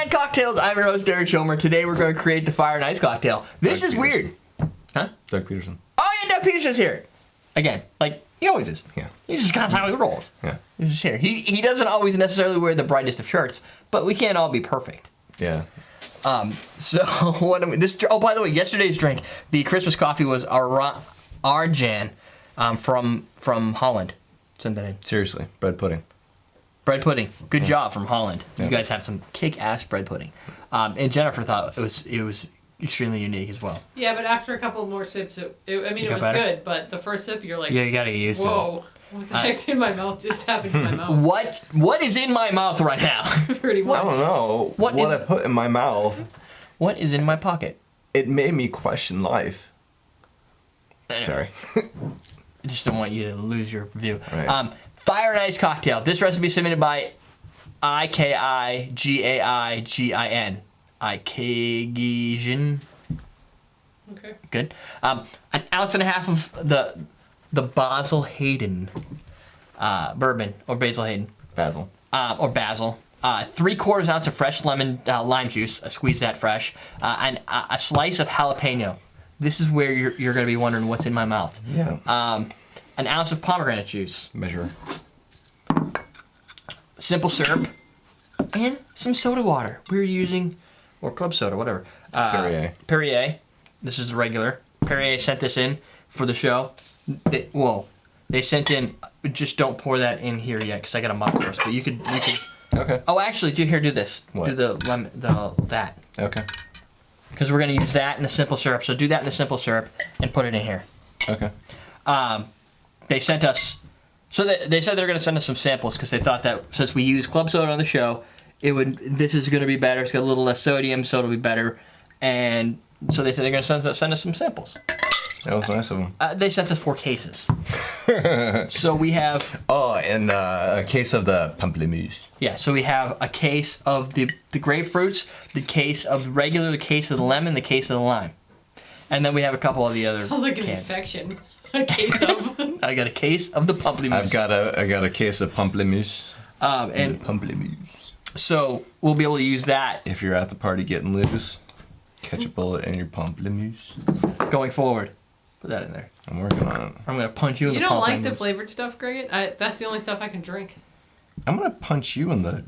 and Cocktails. I'm your host, Derek Schomer. Today we're going to create the Fire and Ice cocktail. This is weird. Huh? Doug Peterson. Oh, yeah, Doug Peterson's here. Again, like he always is. Yeah. He's just kind of how he rolls. Yeah. He's just here. He doesn't always necessarily wear the brightest of shirts, but we can't all be perfect. Yeah. So what am this? Oh, by the way, yesterday's drink, the Christmas coffee was Arjan from Holland. Send that in. Seriously, bread pudding. Bread pudding. Good job from Holland. You guys have some kick-ass bread pudding. And Jennifer thought it was extremely unique as well. Yeah, but after a couple more sips, it was better? good. But the first sip, you're like, Yeah, you gotta get used to it. whoa, what the heck did my mouth just happen to my mouth? What is in my mouth right now? Pretty much. I don't know what I put in my mouth. What is in my pocket? It made me question life. Sorry. I just don't want you to lose your view. Right. Fire and Ice cocktail. This recipe is submitted by Ikigin. Ikigin. Okay. Good. An ounce and a half of the Basil Hayden bourbon or Basil Hayden. Basil. Or Basil. 3/4 ounce of fresh lemon lime juice. Squeeze that fresh. And a slice of jalapeno. This is where you're going to be wondering what's in my mouth. Yeah. An ounce of pomegranate juice. Measure. Simple syrup. And some soda water. We're using, or club soda, whatever. Perrier. Perrier. This is the regular. Perrier sent this in for the show. They sent in, just don't pour that in here yet because I got to mop first. But you could. Okay. Oh, actually, do this. What? Do that. Okay. Because we're going to use that in the simple syrup. So do that in the simple syrup and put it in here. Okay. They sent us, so they said they're going to send us some samples because they thought that since we use club soda on the show, this is going to be better. It's got a little less sodium, so it'll be better. And so they said they're going to send us some samples. That was nice of them. They sent us 4 cases. So we have... Oh, and a case of the pamplemousse. Yeah, so we have a case of the grapefruits, the case of the regular, the case of the lemon, the case of the lime. And then we have a couple of the other Sounds like an cans. infection. A case of. I got a case of the pamplemousse. I got a case of pamplemousse. And Pamplemousse. so we'll be able to use that If you're at the party getting loose, catch a bullet in your pamplemousse. going forward. Put that in there. I'm working on it. I'm going to punch you in You the don't like the pamplemousse. flavored stuff, Greg? That's the only stuff I can drink. I'm gonna punch you in the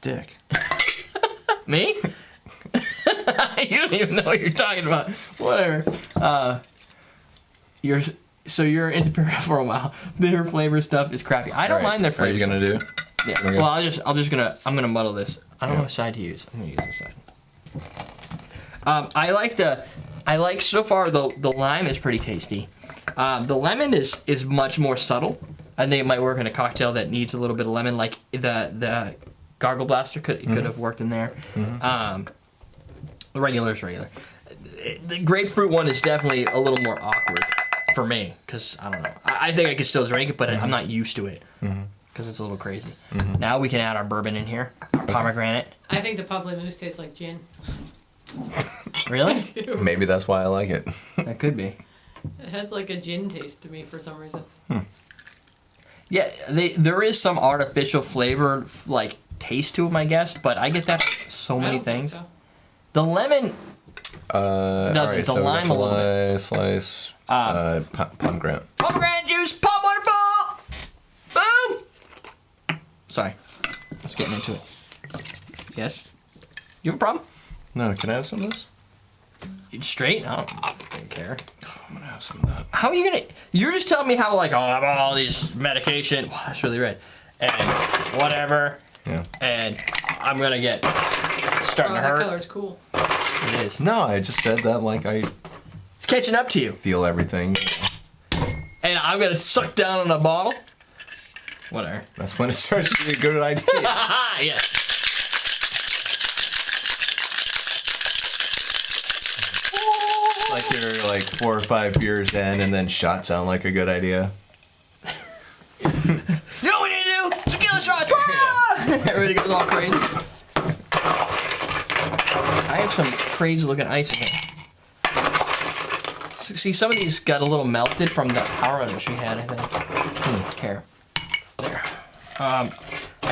dick. Me? You don't even know what you're talking about. Whatever. You're into Perrier for a while. Their flavor stuff is crappy. I don't mind their flavor. Are you gonna do? Yeah. Okay. Well, I'm gonna muddle this. I don't know what side to use. I'm gonna use this side. I like so far the lime is pretty tasty. The lemon is much more subtle. I think it might work in a cocktail that needs a little bit of lemon, like the Gargle Blaster could have worked in there. The regular is regular. The grapefruit one is definitely a little more awkward for me because I don't know. I think I could still drink it, but I'm not used to it because it's a little crazy. Now we can add our bourbon in here, our pomegranate. I think the pamplemousse tastes like gin. Really? Maybe that's why I like it. That could be. It has like a gin taste to me for some reason. Yeah, there is some artificial flavor like taste to them, I guess, but I get that with so many things. Think so. The lemon doesn't. All right, The so lime a little bit. Slice. Pomegranate. Pomegranate juice, pop waterfall. Boom. Sorry, I was getting into it. Yes. You have a problem? No, can I have some of this? It's straight? I don't fucking care. I'm gonna have some of that. How are you gonna? You're just telling me how like I'm on all these medication. Wow, that's really red. And whatever. Yeah. And I'm gonna get starting to That hurt. color's cool. It is. No, I just said that like I It's catching up to you. feel everything. And I'm gonna suck down on a bottle. Whatever. That's when it starts to be a good idea. Yes. Like you're like 4 or 5 beers in, and then shots sound like a good idea. You know what we need to do? Tequila shots! Everybody goes all crazy. I have some crazy looking ice in here. See, some of these got a little melted from the power outage we had, I think. Here. There. I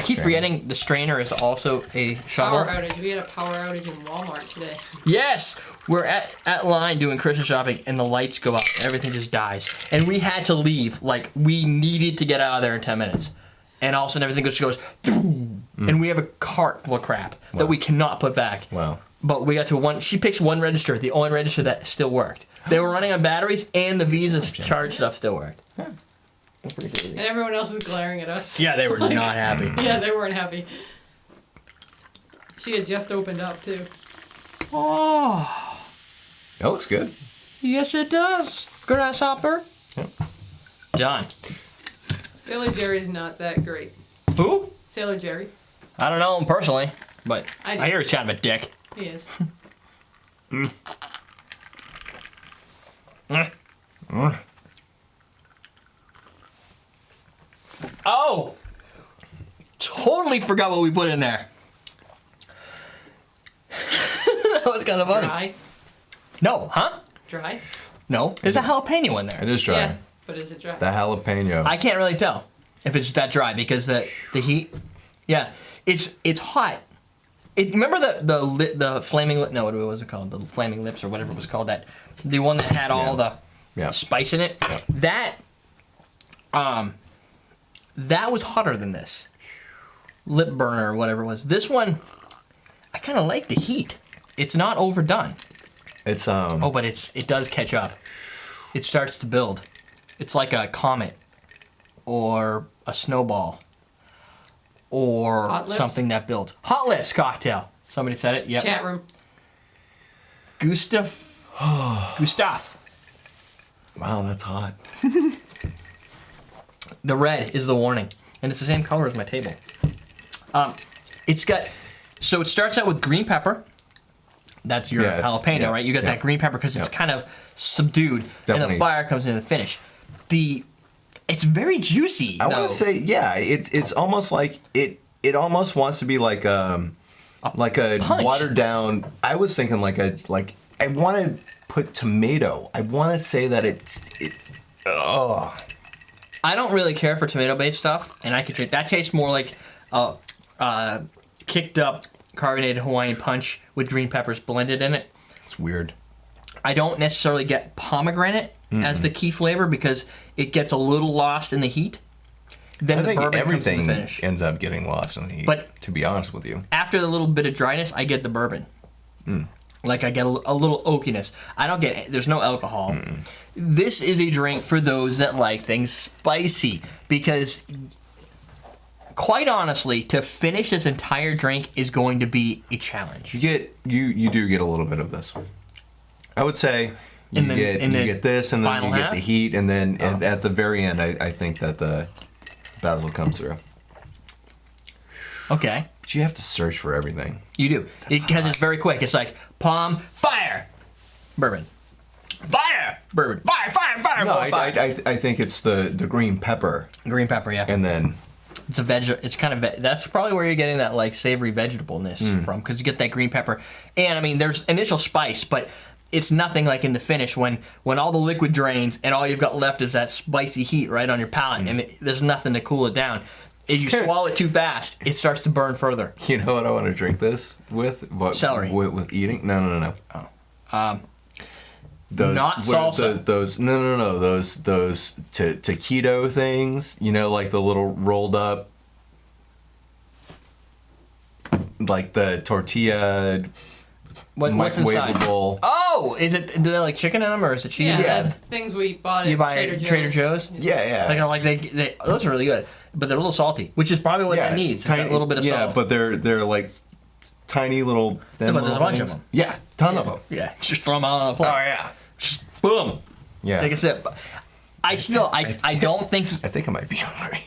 keep forgetting the strainer is also a shovel. Power outage. We had a power outage in Walmart today. Yes, we're at line doing Christmas shopping, and the lights go out. Everything just dies, and we had to leave. Like we needed to get out of there in 10 minutes, and all of a sudden everything just goes, and we have a cart full of crap that we cannot put back. Wow. But we got to one. She picks one register, the only register that still worked. They were running on batteries, and the Visa charge stuff still worked. That's pretty crazy. And everyone else is glaring at us. Yeah, they were not happy. Yeah, they weren't happy. She had just opened up, too. Oh, That looks good. yes it does. Grasshopper. Yep. Done. Sailor Jerry's not that great. Who? Sailor Jerry. I don't know him personally, but I do. I hear he's kind of a dick. He is. Oh! Totally forgot what we put in there. That was kind of funny. Dry. No, huh? Dry? No, there's a jalapeno in there. It is dry. Yeah. But is it dry? The jalapeno. I can't really tell if it's that dry because the heat. Yeah, it's hot. Remember the flaming lip? No, what was it called? The flaming lips or whatever it was called. The one that had all the spice in it. Yeah. That was hotter than this. Lip burner or whatever it was. This one, I kind of like the heat. It's not overdone. It's Oh, but it does catch up. It starts to build. It's like a comet or a snowball or Hot Lips? something that builds. Hot Lips cocktail. Somebody said it. Yep. Chat room. Gustav. Wow, that's hot. The red is the warning, and it's the same color as my table. It's got. So it starts out with green pepper. That's your jalapeno, right? You got that green pepper because it's kind of subdued, and Definitely. the fire comes in the finish. It's very juicy. I want to say, it's almost like it almost wants to be like a punch. watered down. I was thinking I want to put tomato. I want to say that I don't really care for tomato-based stuff, and I could drink. That tastes more like kicked up carbonated Hawaiian punch with green peppers blended in it. It's weird. I don't necessarily get pomegranate as the key flavor because it gets a little lost in the heat. Then I the think bourbon comes to the everything finish. ends up getting lost in the heat. But- to be honest with you, After the little bit of dryness, I get the bourbon. Like I get a little oakiness. I don't get. There's no alcohol. This is a drink for those that like things spicy because, quite honestly, to finish this entire drink is going to be a challenge. you do get a little bit of this. I would say you In the get this, and then final you get half? the heat, and then at the very end, I think that the basil comes through. Okay. But you have to search for everything. You do. Because it's very quick. It's like, palm, fire, bourbon. Fire, bourbon. Fire, fire, fire, No, more fire. I think it's the green pepper, Green pepper, yeah. and then It's a it's kind of, that's probably where you're getting that like savory vegetableness from, because you get that green pepper. And I mean, there's initial spice, but it's nothing like in the finish when all the liquid drains and all you've got left is that spicy heat right on your palate, and there's nothing to cool it down. If you swallow it too fast, it starts to burn further. you know what I want to drink this with? Celery. With eating? No. Oh. Those, Not salsa. Those taquito things. You know, like the little rolled up, like the tortilla. What's inside? Microwavable. Oh, do they like chicken in them or is it cheese? Yeah, Yeah. the things we bought You at buy Trader at Joe's. Trader Joe's? Yeah. They those are really good, but they're a little salty, which is probably what that needs. Is that little bit of salt. Yeah, but they're like tiny little. Thin but there's a little bunch of things. them. Yeah, ton of them. Yeah, just throw them out on a plate. Oh yeah. Just boom. Yeah. Take a sip. I don't think I think I might be hungry.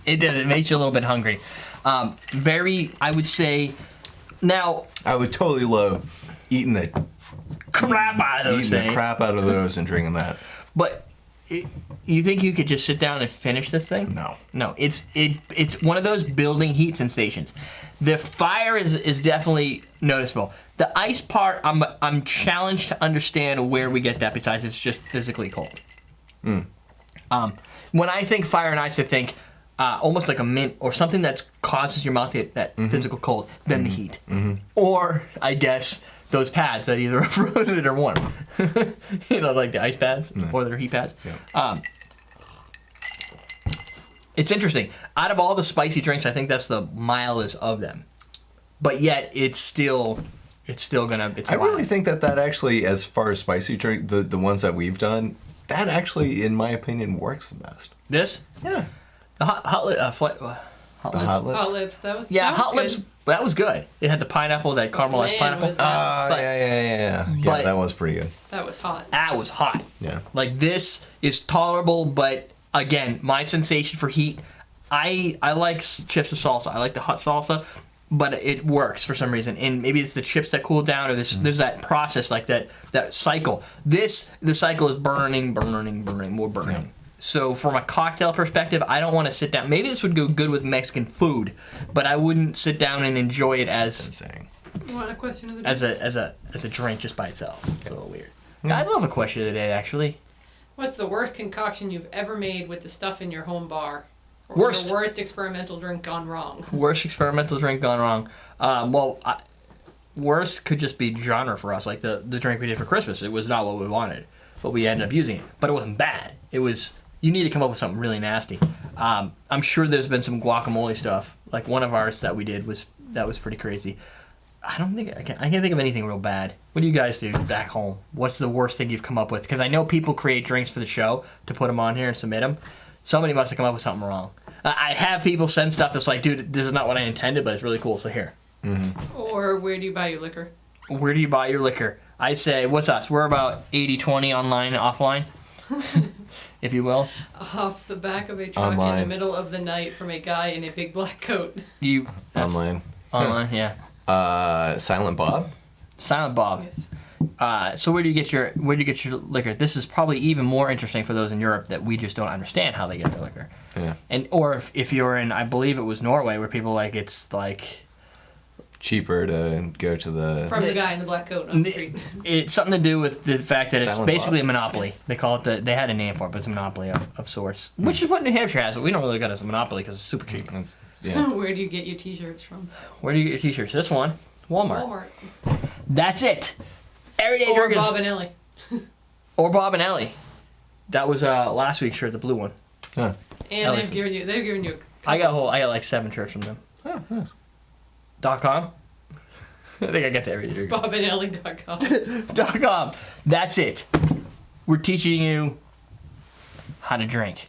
it does. It makes you a little bit hungry. I would say. Now, I would totally love eating the crap out of those eating the things. crap out of those and drinking that. But you think you could just sit down and finish this thing? No. It's one of those building heat sensations. The fire is definitely noticeable. The ice part, I'm challenged to understand where we get that. Besides, it's just physically cold. When I think fire and ice, I think almost like a mint or something that causes your mouth to get that physical cold than the heat. Or, I guess, those pads that either are frozen or warm. Like the ice pads or their heat pads. Yeah. It's interesting. Out of all the spicy drinks, I think that's the mildest of them. But yet, it's still gonna. It's I wild. really think that actually, as far as spicy drink, the ones that we've done, that actually, in my opinion, works the best. This? Yeah. The hot lips. The hot lips. Hot lips. That was Yeah, that was hot good. lips. That was good. It had the pineapple, that caramelized man, pineapple. was that- But- Yeah, but- that was pretty good. That was hot. That was hot. Yeah. Like this is tolerable, but again, my sensation for heat, I like chips of salsa. I like the hot salsa, but it works for some reason. And maybe it's the chips that cool down, or there's that process like that cycle. The cycle is burning, more burning. Yeah. So from a cocktail perspective, I don't want to sit down. Maybe this would go good with Mexican food, but I wouldn't sit down and enjoy it as Insane. You want a question of the day? as a drink just by itself. It's a little weird. I'd love a question of the day, actually. What's the worst concoction you've ever made with the stuff in your home bar? Or Worst. your worst experimental drink gone wrong? Worst experimental drink gone wrong. Worst could just be genre for us, like the drink we did for Christmas. It was not what we wanted, but we ended up using it. But it wasn't bad. It was, you need to come up with something really nasty. I'm sure there's been some guacamole stuff. Like one of ours that we did was pretty crazy. I can't think of anything real bad. What do you guys do back home? What's the worst thing you've come up with? Because I know people create drinks for the show to put them on here and submit them. Somebody must have come up with something wrong. I have people send stuff that's like, dude, this is not what I intended, but it's really cool, so here. Or where do you buy your liquor? Where do you buy your liquor? I'd say, what's us? We're about 80-20 online, offline, if you will. Off the back of a truck in Online. the middle of the night from a guy in a big black coat. That's Online. Online, yeah. Silent Bob. Silent Bob. Yes. So where do you get your liquor? This is probably even more interesting for those in Europe that we just don't understand how they get their liquor. Yeah. And or if you're in, I believe it was Norway, where people it's like Cheaper to go to the. From the guy in the black coat on the street. it's something to do with the fact that it's Silent basically Bob. a monopoly. Yes. They call it they had a name for it, but it's a monopoly of sorts, which is what New Hampshire has. But we don't really got it as a monopoly because it's super cheap. That's- yeah. Where do you get your t-shirts from? Where do you get your t-shirts? This one, Walmart. Walmart. That's it. Everyday Or drinkers. Bob and Ellie. Or Bob and Ellie. That was last week's shirt, the blue one. Huh. And Ellie's. they've given you I got like 7 shirts from them. Oh, nice. .com. I think I got the everyday drinkers. BobandEllie.com. .com. That's it. We're teaching you how to drink.